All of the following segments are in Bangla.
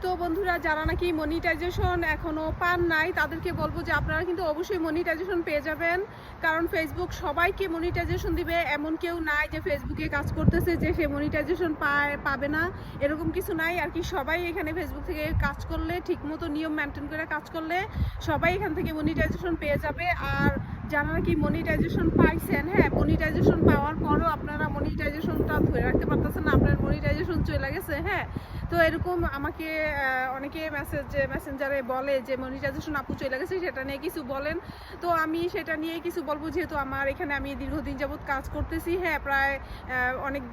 তো বন্ধুরা, যারা নাকি মনিটাইজেশন এখনো পান নাই তাদেরকে বলবো যে আপনারা কিন্তু অবশ্যই মনিটাইজেশন পেয়ে যাবেন। কারণ ফেসবুক সবাইকে মনিটাইজেশন দিবে, এমন কেউ নাই যে ফেসবুকে কাজ করতেছে যে সে মনিটাইজেশন পাবে না, এরকম কিছু নাই আর কি। সবাই এখানে ফেসবুক থেকে কাজ করলে, ঠিকমতো নিয়ম মেনটেন করে কাজ করলে সবাই এখান থেকে মনিটাইজেশন পেয়ে যাবে। আর যারা নাকি মনিটাইজেশন পাইছেন, হ্যাঁ, মনিটাইজেশন পাওয়ার পরও আপনারা মনিটাইজেশনটা ধরে রাখতে পারতেছেন না, আপনার মনিটাইজেশন চলে গেছে, হ্যাঁ, তো এরকম আমাকে অনেকে মেসেঞ্জারে বলে যে মনিটাইজেশন আপু চলে গেছে, সেটা নিয়ে কিছু বলেন। তো আমি সেটা নিয়ে কিছু বলবো, যেহেতু আমার এখানে আমি দীর্ঘদিন যাবৎ কাজ করতেছি, হ্যাঁ, প্রায় অনেক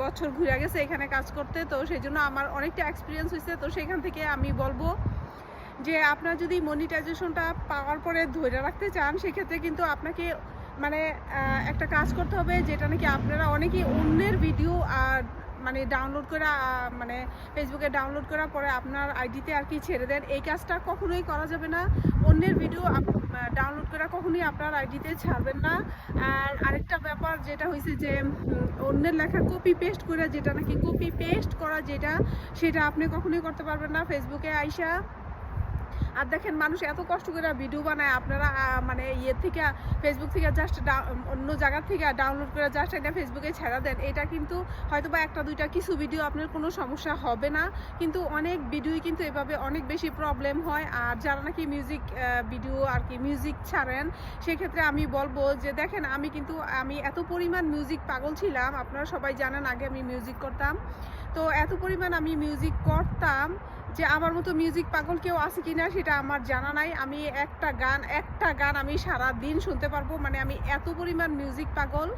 বছর ঘুরে গেছে এখানে কাজ করতে, তো সেই জন্য আমার অনেকটা এক্সপিরিয়েন্স হয়েছে। তো সেখান থেকে আমি বলবো যে আপনার যদি মনিটাইজেশনটা পাওয়ার পরে ধরে রাখতে চান, সেক্ষেত্রে কিন্তু আপনাকে মানে একটা কাজ করতে হবে, যেটা নাকি আপনারা অনেকেই অন্যের ভিডিও মানে ডাউনলোড করা, মানে ফেসবুকে ডাউনলোড করার পরে আপনার আইডিতে আর কি ছেড়ে দেন। এই কাজটা কখনোই করা যাবে না। অন্যের ভিডিও ডাউনলোড করা কখনোই আপনার আইডিতে ছাড়বেন না। আর আরেকটা ব্যাপার যেটা হয়েছে যে অন্যের লেখা কপি পেস্ট করে, যেটা নাকি কপি পেস্ট করা সেটা আপনি কখনোই করতে পারবেন না ফেসবুকে আইসা। আর দেখেন, মানুষ এত কষ্ট করে ভিডিও বানায়, আপনারা মানে ফেসবুক থেকে জাস্ট অন্য জায়গা থেকে ডাউনলোড করে জাস্ট এটা ফেসবুকে ছেড়া দেন। এটা কিন্তু হয়তো বা একটা দুইটা কিছু ভিডিও আপনার কোনো সমস্যা হবে না, কিন্তু অনেক ভিডিওই কিন্তু এভাবে অনেক বেশি প্রবলেম হয়। আর যারা নাকি মিউজিক ভিডিও আর কি মিউজিক ছাড়েন, সেক্ষেত্রে আমি বলবো যে দেখেন, আমি এত পরিমাণ মিউজিক পাগল ছিলাম, আপনারা সবাই জানেন আগে আমি মিউজিক করতাম। তো এত পরিমাণ আমি মিউজিক করতাম যে আমার মতো মিউজিক পাগল কেউ আছে কিনা সেটা আমার জানা নাই। আমি একটা গান আমি সারা দিন শুনতে পারবো, মানে আমি এত পরিমাণ মিউজিক পাগল।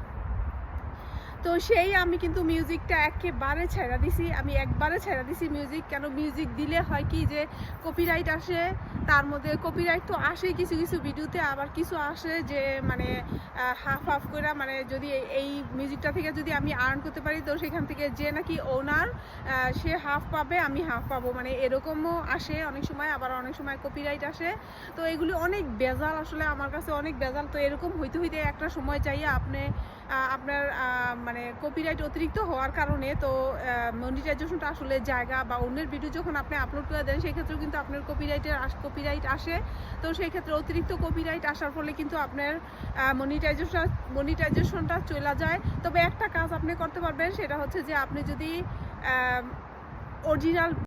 তো আমি কিন্তু মিউজিকটা একেবারে ছেড়ে দিছি, আমি একবারে ছেড়ে দিছি মিউজিক। কেন, মিউজিক দিলে হয় কি যে কপিরাইট আসে, তার মধ্যে কপিরাইট তো আসেই কিছু কিছু ভিডিওতে, আবার কিছু আসে যে মানে হাফ করে, মানে যদি এই মিউজিকটা থেকে যদি আমি আর্ন করতে পারি, তো সেখান থেকে যে নাকি ওনার সে হাফ পাবে, আমি হাফ পাবো, মানে এরকমও আসে অনেক সময়। আবার অনেক সময় কপিরাইট আসে। তো এগুলি অনেক বেজাল, আসলে আমার কাছে অনেক বেজাল। তো এরকম হইতে হইতে একটা সময় চাইয়া আপনার মানে কপিরাইট অতিরিক্ত হওয়ার কারণে তো মনিটাইজেশনটা আসলে জায়গা বা অন্যের ভিডিও যখন আপনি আপলোড করে দেন, সেক্ষেত্রেও কিন্তু আপনার কপিরাইট আসে। তো সেই ক্ষেত্রে অতিরিক্ত কপিরাইট আসার ফলে কিন্তু আপনার মনিটাইজেশনটা চলে যায়। তবে একটা কাজ আপনি করতে পারবেন, সেটা হচ্ছে যে আপনি যদি অরিজিনাল